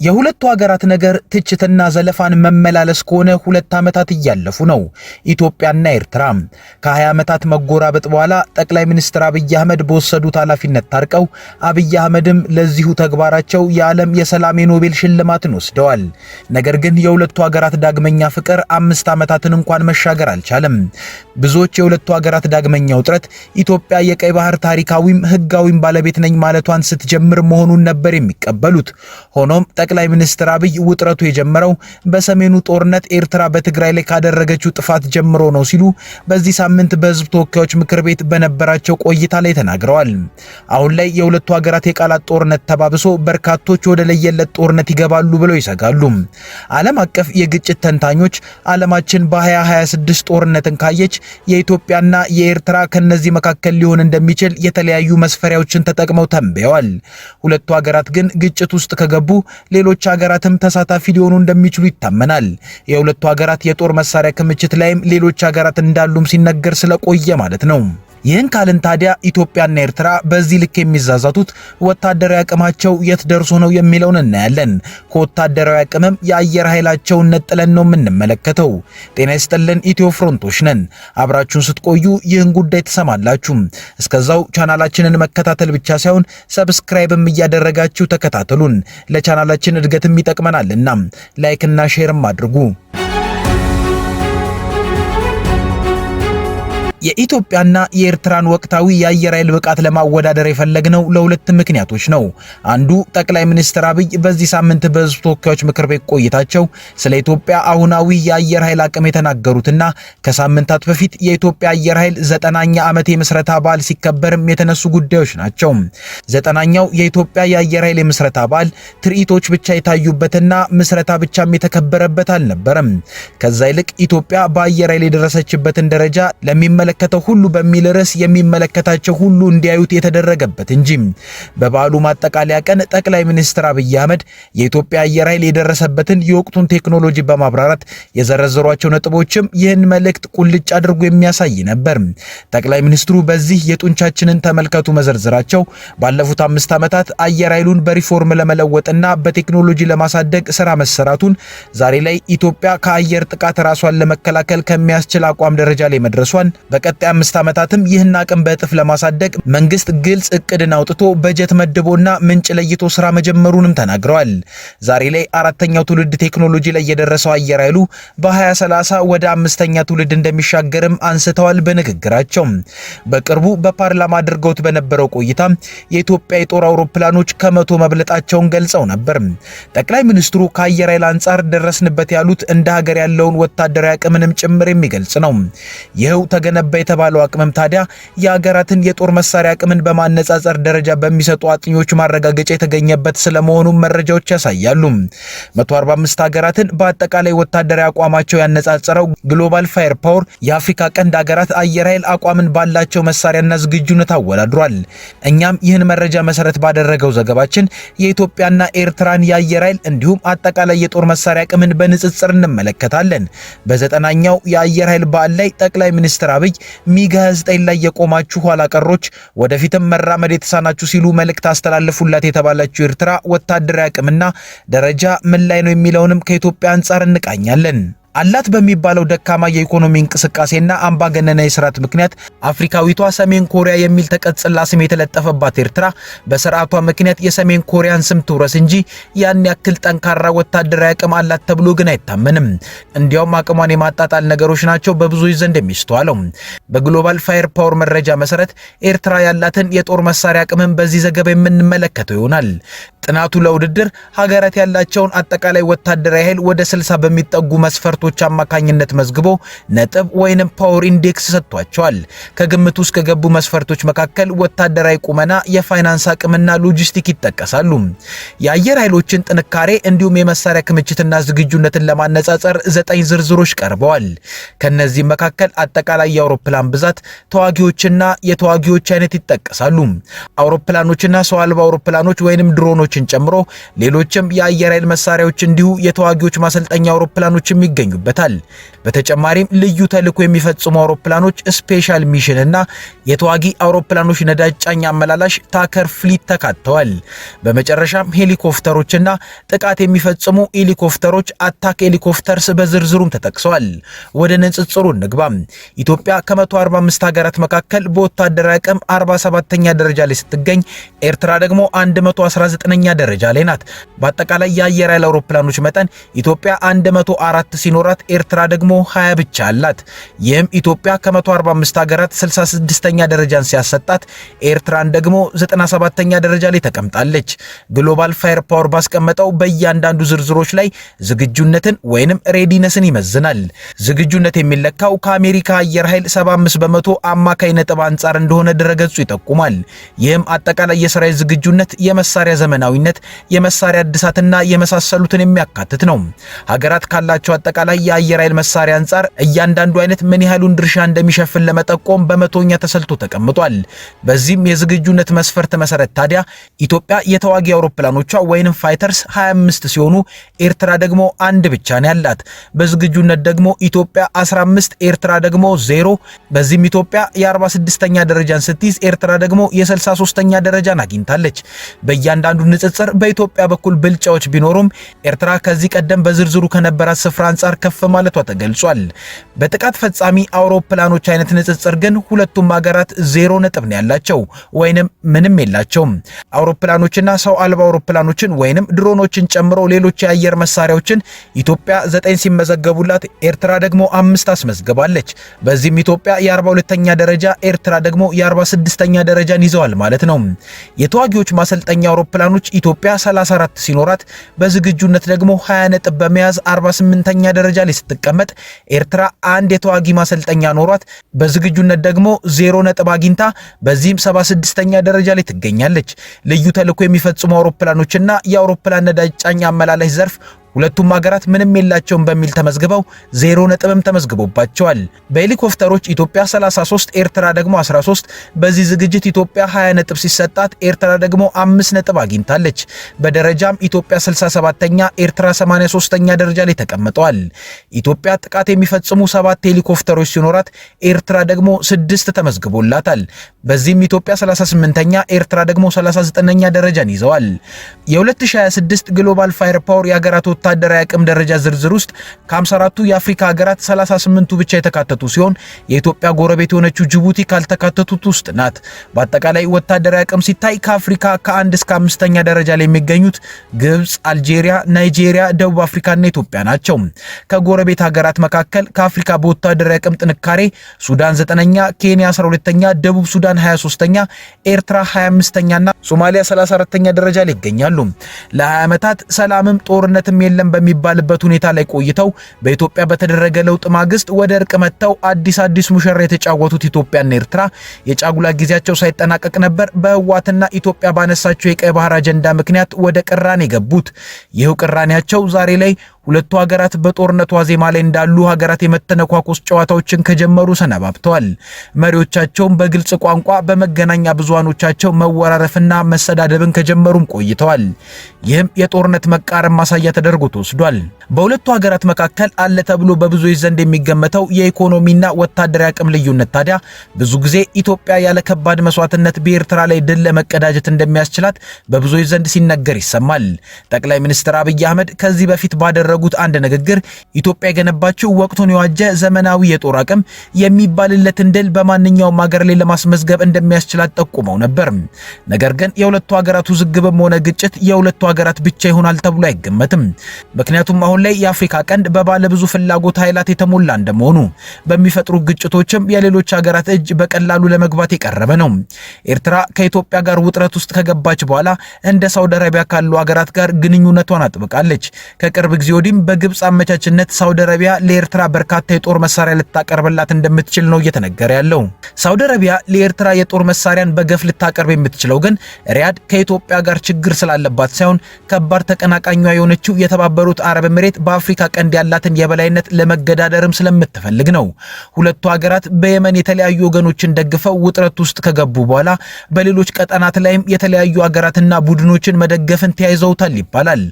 የሁለቱ ሀገራት ነገር ትችትና ዘለፋን መመላለስ ከሆነ 2 ዓመታት እያለፉ ነው። ኢትዮጵያና ኤርትራ ከ20 ዓመታት መጎራበጥ በኋላ ጠቅላይ ሚኒስትር አብይ አህመድ በወሰዱት ኃላፊነት ታርቀው አብይ አህመድም ለዚሁ ተግባራቸው የዓለም የሰላም የኖቤል ሽልማትን ወስደዋል። ነገር ግን የሁለቱ ሀገራት ዳግመኛ ፍቅር 5 ዓመታትን እንኳን መሻገር አልቻለም። ብዙዎች የሁለቱ ሀገራት ዳግመኛ ውጥረት ኢትዮጵያ የቀይ ባህር ታሪካዊም ሕጋዊም ባለቤት ነኝ ማለቷን ስትጀምር መሆኑን ነበር የሚቀበሉት። ሆኖም ጠቅላይ ሚኒስትር አብይ ውጥረቱ የጀመረው በሰሜኑ ጦርነት ኤርትራ በትግራይ ላይ ካደረገችው ጥፋት ጀምሮ ነው ሲሉ በዚህ ሳምንት በሕዝብ ተወካዮች ምክር ቤት በነበራቸው ቆይታ ላይ ተናግረዋል። አሁን ላይ የሁለቱ ሀገራት የቃላት ጦርነት ተባብሶ በርካቶች ወደ ለየለት ጦርነት ይገባሉ ብለው ይሰጋሉ። ዓለም አቀፍ የግጭት ተንታኞች ዓለማችን በ2026 ጦርነትን ካየች የኢትዮጵያና የኤርትራ ከነዚህ መካከል ሊሆን እንደሚችል የተለያዩ መስፈሪያዎችን ተጠቅመው ተንብየዋል። ሁለቱ ሀገራት ግን ግጭት ውስጥ ከገቡ ሌሎች ሀገራትም ተሳታፊ ሊሆኑ እንደሚችሉ ይታመናል። የሁለቱ ሀገራት የጦር መሳሪያ ክምችት ላይም ሌሎች ሀገራት እንዳሉም ሲነገር ስለቆየ ማለት ነው። ይህን ካልን ታዲያ ኢትዮጵያና ኤርትራ በዚህ ልክ የሚዛዛቱት ወታደራዊ አቅማቸው የት ደርሶ ነው የሚለውን እናያለን። ከወታደራዊ አቅምም የአየር ኃይላቸውን ነጥለን ነው የምንመለከተው። ጤና ይስጥልን፣ ኢትዮ ፍሮንቶች ነን። አብራችሁን ስትቆዩ ይህን ጉዳይ ትሰማላችሁ። እስከዛው ቻናላችንን መከታተል ብቻ ሳይሆን ሰብስክራይብም እያደረጋችሁ ተከታተሉን። ለቻናላችን እድገትም ይጠቅመናልና ላይክና ሼርም አድርጉ። የኢትዮጵያና የኤርትራን ወቅታዊ የአየር ኃይል ብቃት ለማወዳደር የፈለግነው ለሁለት ምክንያቶች ነው። አንዱ ጠቅላይ ሚኒስትር አብይ በዚህ ሳምንት በሕዝብ ተወካዮች ምክር ቤት ቆይታቸው ስለ ኢትዮጵያ አሁናዊ የአየር ኃይል አቅም የተናገሩትና ከሳምንታት በፊት የኢትዮጵያ አየር ኃይል 9ኛ ዓመት የምስረታ በዓል ሲከበርም የተነሱ ጉዳዮች ናቸው። 9ኛው የኢትዮጵያ የአየር ኃይል የምስረታ በዓል ትርኢቶች ብቻ የታዩበትና ምስረታ ብቻም የተከበረበት አልነበረም። ከዛ ይልቅ ኢትዮጵያ በአየር ኃይል የደረሰችበትን ደረጃ ለሚመለከተው ሁሉ በሚል ርዕስ የሚመለከታቸው ሁሉ እንዲያዩት የተደረገበት እንጂ። በበዓሉ ማጠቃለያ ቀን ጠቅላይ ሚኒስትር አብይ አህመድ የኢትዮጵያ አየር ኃይል የደረሰበትን የወቅቱን ቴክኖሎጂ በማብራራት የዘረዘሯቸው ነጥቦችም ይህን መልእክት ቁልጭ አድርጎ የሚያሳይ ነበር። ጠቅላይ ሚኒስትሩ በዚህ የጡንቻችንን ተመልከቱ መዘርዝራቸው ባለፉት 5 ዓመታት አየር ኃይሉን በሪፎርም ለመለወጥና በቴክኖሎጂ ለማሳደግ ስራ መሰራቱን፣ ዛሬ ላይ ኢትዮጵያ ከአየር ጥቃት ራሷን ለመከላከል ከሚያስችል አቋም ደረጃ ላይ መድረሷን፣ በቀጣይ 5 ዓመታትም ይህን አቅም በእጥፍ ለማሳደግ መንግስት ግልጽ እቅድን አውጥቶ በጀት መድቦና ምንጭ ለይቶ ስራ መጀመሩንም ተናግረዋል። ዛሬ ላይ 4ኛው ትውልድ ቴክኖሎጂ ላይ የደረሰው አየር ኃይሉ በ2030 ወደ 5ኛ ትውልድ እንደሚሻገርም አንስተዋል። በንግግራቸው በቅርቡ በፓርላማ አድርገውት በነበረው ቆይታ የኢትዮጵያ የጦር አውሮፕላኖች ከ100 መብለጣቸውን ገልጸው ነበር። ጠቅላይ ሚኒስትሩ ከአየር ኃይል አንጻር ደረስንበት ያሉት እንደ ሀገር ያለውን ወታደራዊ አቅምንም ጭምር የሚገልጽ ነው። ይኸው ተገነባ የተባለው አቅምም ታዲያ የሀገራትን የጦር መሳሪያ አቅምን በማነጻጸር ደረጃ በሚሰጡ አጥኚዎች ማረጋገጫ የተገኘበት ስለመሆኑ መረጃዎች ያሳያሉ። 145 ሀገራትን በአጠቃላይ ወታደራዊ አቋማቸው ያነጻጸረው ግሎባል ፋየር ፓወር የአፍሪካ ቀንድ ሀገራት አየር ኃይል አቋምን ባላቸው መሳሪያና ዝግጁነት አወዳድሯል። እኛም ይህን መረጃ መሰረት ባደረገው ዘገባችን የኢትዮጵያና ኤርትራን የአየር ኃይል እንዲሁም አጠቃላይ የጦር መሳሪያ አቅምን በንጽጽር እንመለከታለን። በ9ኛው የአየር ኃይል በዓል ላይ ጠቅላይ ሚኒስትር አብይ ሚግ 29 ላይ የቆማችሁ ኋላ ቀሮች ወደፊትም መራመድ የተሳናችሁ ሲሉ መልእክት አስተላለፉላት የተባለችው ኤርትራ ወታደራዊ አቅምና ደረጃ ምን ላይ ነው የሚለውንም ከኢትዮጵያ አንጻር እንቃኛለን። አላት በሚባለው ደካማ የኢኮኖሚ እንቅስቃሴና አምባገነናዊ ስርዓት ምክንያት አፍሪካዊቷ ሰሜን ኮሪያ የሚል ተቀጽላ ስም የተለጠፈባት ኤርትራ በስርዓቷ ምክንያት የሰሜን ኮሪያን ስም ትውረስ እንጂ ያን ያክል ጠንካራ ወታደራዊ አቅም አላት ተብሎ ግን አይታመንም። እንዲያውም አቅሟን የማጣጣል ነገሮች ናቸው በብዙዎች ዘንድ የሚስተዋለው። በግሎባል ፋየር ፓወር መረጃ መሰረት ኤርትራ ያላትን የጦር መሳሪያ አቅምን በዚህ ዘገባ የምንመለከተው ይሆናል። ጥናቱ ለውድድር ሀገራት ያላቸውን አጠቃላይ ወታደራዊ ኃይል ወደ 60 በሚጠጉ መስፈርቶች አማካኝነት መዝግቦ ነጥብ ወይንም ፓወር ኢንዴክስ ሰጥቷቸዋል። ከግምት ውስጥ ከገቡ መስፈርቶች መካከል ወታደራዊ ቁመና፣ የፋይናንስ አቅምና ሎጂስቲክ ይጠቀሳሉ። የአየር ኃይሎችን ጥንካሬ እንዲሁም የመሳሪያ ክምችትና ዝግጁነትን ለማነጻጸር 9 ዝርዝሮች ቀርበዋል። ከነዚህ መካከል አጠቃላይ የአውሮፕላን ብዛት፣ ተዋጊዎችና የተዋጊዎች አይነት ይጠቀሳሉ። አውሮፕላኖችና ሰው አልባ አውሮፕላኖች ወይንም ድሮኖችን ጨምሮ ሌሎችም የአየር ኃይል መሳሪያዎች እንዲሁ የተዋጊዎች ማሰልጠኛ አውሮፕላኖችም ይገኛሉ። ይገኙበታል። በተጨማሪም ልዩ ተልዕኮ የሚፈጽሙ አውሮፕላኖች ስፔሻል ሚሽን እና የተዋጊ አውሮፕላኖች ነዳጅ ጫኝ አመላላሽ ታከር ፍሊት ተካተዋል። በመጨረሻም ሄሊኮፕተሮችና ጥቃት የሚፈጽሙ ሄሊኮፕተሮች አታክ ሄሊኮፕተርስ በዝርዝሩም ተጠቅሰዋል። ወደ ንጽጽሩ እንግባ። ኢትዮጵያ ከ145 ሀገራት መካከል በወታደራዊ አቅም 47ኛ ደረጃ ላይ ስትገኝ፣ ኤርትራ ደግሞ 119ኛ ደረጃ ላይ ናት። በአጠቃላይ የአየር ኃይል አውሮፕላኖች መጠን ኢትዮጵያ 104 ሲኖራት ኤርትራ ደግሞ 20 ብቻ አላት። ይህም ኢትዮጵያ ከ145 ሀገራት 66ኛ ደረጃን ሲያሰጣት ኤርትራን ደግሞ 97ኛ ደረጃ ላይ ተቀምጣለች። ግሎባል ፋየር ፓወር ባስቀመጠው በእያንዳንዱ ዝርዝሮች ላይ ዝግጁነትን ወይንም ሬዲነስን ይመዝናል። ዝግጁነት የሚለካው ከአሜሪካ አየር ኃይል 75 በመቶ አማካይ ነጥብ አንጻር እንደሆነ ድረገጹ ይጠቁማል። ይህም አጠቃላይ የሰራዊት ዝግጁነት፣ የመሳሪያ ዘመናዊነት፣ የመሳሪያ እድሳትና የመሳሰሉትን የሚያካትት ነው። ሀገራት ካላቸው አጠቃላይ የአየር ኃይል መሳሪያ አንጻር እያንዳንዱ አይነት ምን ያህሉን ድርሻ እንደሚሸፍን ለመጠቆም በመቶኛ ተሰልቶ ተቀምጧል። በዚህም የዝግጁነት መስፈርት መሰረት ታዲያ ኢትዮጵያ የተዋጊ አውሮፕላኖቿ ወይንም ፋይተርስ 25 ሲሆኑ ኤርትራ ደግሞ አንድ ብቻ ነው ያላት። በዝግጁነት ደግሞ ኢትዮጵያ 15፣ ኤርትራ ደግሞ 0። በዚህም ኢትዮጵያ የ46ኛ ደረጃን ስትይዝ ኤርትራ ደግሞ የ63ኛ ደረጃን አግኝታለች። በእያንዳንዱ ንጽጽር በኢትዮጵያ በኩል ብልጫዎች ቢኖሩም ኤርትራ ከዚህ ቀደም በዝርዝሩ ከነበራት ስፍራ አንጻር ከፍ ማለቷ ተገልጿል። በጥቃት ፈጻሚ አውሮፕላኖች አይነት ንጽጽር ግን ሁለቱም ሀገራት 0 ነጥብ ነው ያላቸው ወይንም ምንም የላቸውም። አውሮፕላኖችና ሰው አልባ አውሮፕላኖችን ወይንም ድሮኖችን ጨምሮ ሌሎች የአየር መሳሪያዎችን ኢትዮጵያ 9 ሲመዘገቡላት ኤርትራ ደግሞ 5 አስመዝግባለች። በዚህም ኢትዮጵያ የ42ኛ ደረጃ ኤርትራ ደግሞ የ46ኛ ደረጃን ይዘዋል ማለት ነው። የተዋጊዎች ማሰልጠኛ አውሮፕላኖች ኢትዮጵያ 34 ሲኖራት በዝግጁነት ደግሞ 20 ነጥብ በመያዝ 48ኛ ደረጃ ላይ ስትቀመጥ ኤርትራ አንድ የተዋጊ ማሰልጠኛ ኖሯት በዝግጁነት ደግሞ 0 ነጥብ አግኝታ በዚህም 76ኛ ደረጃ ላይ ትገኛለች። ልዩ ተልዕኮ የሚፈጽሙ አውሮፕላኖችና የአውሮፕላን ነዳጅ ጫኝ አመላላሽ ዘርፍ ሁለቱም ሀገራት ምንም የላቸውም በሚል ተመዝግበው 0 ነጥብም ተመዝግቦባቸዋል። በሄሊኮፕተሮች ኢትዮጵያ 33 ኤርትራ ደግሞ 13። በዚህ ዝግጅት ኢትዮጵያ 20 ነጥብ ሲሰጣት ኤርትራ ደግሞ 5 ነጥብ አግኝታለች። በደረጃም ኢትዮጵያ 67ኛ ኤርትራ 83ኛ ደረጃ ላይ ተቀምጠዋል። ኢትዮጵያ ጥቃት የሚፈጽሙ 7 ሄሊኮፕተሮች ሲኖራት ኤርትራ ደግሞ 6 ተመዝግቦላታል። በዚህም ኢትዮጵያ 38ኛ ኤርትራ ደግሞ 39ኛ ደረጃን ይዘዋል። የ2026 ግሎባል ፋየር ፓወር የሀገራት ወታደራዊ አቅም ደረጃ ዝርዝር ውስጥ ከ54ቱ የአፍሪካ ሀገራት 38ቱ ብቻ የተካተቱ ሲሆን የኢትዮጵያ ጎረቤት የሆነችው ጅቡቲ ካልተካተቱት ውስጥ ናት። በአጠቃላይ ወታደራዊ አቅም ሲታይ ከአፍሪካ ከ1 እስከ 5ኛ ደረጃ ላይ የሚገኙት ግብጽ፣ አልጄሪያ፣ ናይጄሪያ፣ ደቡብ አፍሪካና ኢትዮጵያ ናቸው። ከጎረቤት ሀገራት መካከል ከአፍሪካ በወታደራዊ አቅም ጥንካሬ ሱዳን 9ኛ፣ ኬንያ 12ኛ፣ ደቡብ ሱዳን 23ኛ፣ ኤርትራ 25ኛና ሶማሊያ 34ኛ ደረጃ ላይ ይገኛሉ። ለ20 ዓመታት ሰላምም ጦርነትም የለም በሚባልበት ሁኔታ ላይ ቆይተው በኢትዮጵያ በተደረገ ለውጥ ማግስት ወደ እርቅ መጥተው አዲስ ሙሽራ የተጫወቱት ኢትዮጵያና ኤርትራ የጫጉላ ጊዜያቸው ሳይጠናቀቅ ነበር በህዋትና ኢትዮጵያ ባነሳቸው የቀይ ባህር አጀንዳ ምክንያት ወደ ቅራኔ የገቡት። ይህው ቅራኔያቸው ዛሬ ላይ ሁለቱ ሀገራት በጦርነቱ ዋዜማ ላይ እንዳሉ ሀገራት የመተነኳኮስ ጨዋታዎችን ከጀመሩ ሰነባብተዋል። መሪዎቻቸውም በግልጽ ቋንቋ በመገናኛ ብዙሃኖቻቸው መወራረፍና መሰዳደብን ከጀመሩም ቆይተዋል። ይህም የጦርነት መቃረም ማሳያ ተደርጎ ተወስዷል። በሁለቱ ሀገራት መካከል አለ ተብሎ በብዙዎች ዘንድ የሚገመተው የኢኮኖሚና ወታደራዊ አቅም ልዩነት ታዲያ ብዙ ጊዜ ኢትዮጵያ ያለ ከባድ መስዋዕትነት በኤርትራ ላይ ድል ለመቀዳጀት እንደሚያስችላት በብዙዎች ዘንድ ሲነገር ይሰማል። ጠቅላይ ሚኒስትር አብይ አህመድ ከዚህ በፊት ባደረጉት አንድ ንግግር ኢትዮጵያ የገነባችው ወቅቱን የዋጀ ዘመናዊ የጦር አቅም የሚባልለትን ድል በማንኛውም ሀገር ላይ ለማስመዝገብ እንደሚያስችላት ጠቁመው ነበር። ነገር ግን የሁለቱ ሀገራት ውዝግብም ሆነ ግጭት የሁለቱ ሀገራት ብቻ ይሆናል ተብሎ አይገመትም። ምክንያቱም አሁን ላይ የአፍሪካ ቀንድ በባለ ብዙ ፍላጎት ኃይላት የተሞላ እንደመሆኑ በሚፈጥሩ ግጭቶችም የሌሎች ሀገራት እጅ በቀላሉ ለመግባት የቀረበ ነው። ኤርትራ ከኢትዮጵያ ጋር ውጥረት ውስጥ ከገባች በኋላ እንደ ሳውዲ አረቢያ ካሉ ሀገራት ጋር ግንኙነቷን አጥብቃለች። ከቅርብ ጊዜ ወዲህም በግብጽ አመቻችነት ሳውዲ አረቢያ ለኤርትራ በርካታ የጦር መሳሪያ ልታቀርብላት እንደምትችል ነው እየተነገረ ያለው። ሳውዲ አረቢያ ለኤርትራ የጦር መሳሪያን በገፍ ልታቀርብ የምትችለው ግን ሪያድ ከኢትዮጵያ ጋር ችግር ስላለባት ሳይሆን ከባድ ተቀናቃኟ የሆነችው የተባበሩት አረብ ኤምሬት በአፍሪካ ቀንድ ያላትን የበላይነት ለመገዳደርም ስለምትፈልግ ነው። ሁለቱ ሀገራት በየመን የተለያዩ ወገኖችን ደግፈው ውጥረት ውስጥ ከገቡ በኋላ በሌሎች ቀጠናት ላይም የተለያዩ ሀገራትና ቡድኖችን መደገፍን ተያይዘውታል ይባላል።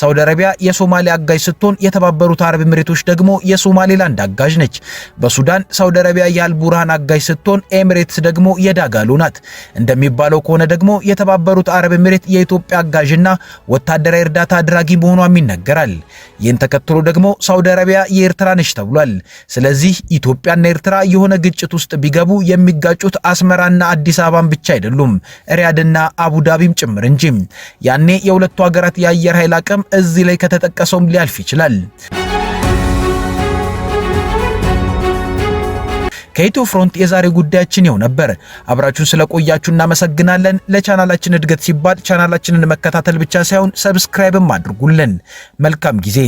ሳውዲ አረቢያ የሶማሊያ አጋዥ ስትሆን የተባበሩት አረብ ኤሚሬቶች ደግሞ የሶማሌላንድ አጋዥ ነች። በሱዳን ሳውዲ አረቢያ የአልቡርሃን አጋዥ ስትሆን ኤሚሬትስ ደግሞ የዳጋሎ ናት። እንደሚባለው ከሆነ ደግሞ የተባበሩት አረብ ኤሚሬት የኢትዮጵያ አጋዥና ወታደራዊ እርዳታ አድራጊ መሆኗም ይነገራል። ይህን ተከትሎ ደግሞ ሳውዲ አረቢያ የኤርትራ ነች ተብሏል። ስለዚህ ኢትዮጵያና ኤርትራ የሆነ ግጭት ውስጥ ቢገቡ የሚጋጩት አስመራና አዲስ አበባን ብቻ አይደሉም፣ ሪያድና አቡዳቢም ጭምር እንጂ። ያኔ የሁለቱ ሀገራት የአየር ኃይል አቅም እዚህ ላይ ከተጠቀሰውም ሊያልፍ ይችላል። ከኢትዮ ፍሮንት የዛሬ ጉዳያችን ይኸው ነበር። አብራችሁን ስለቆያችሁ እናመሰግናለን። ለቻናላችን እድገት ሲባል ቻናላችንን መከታተል ብቻ ሳይሆን ሰብስክራይብም አድርጉልን። መልካም ጊዜ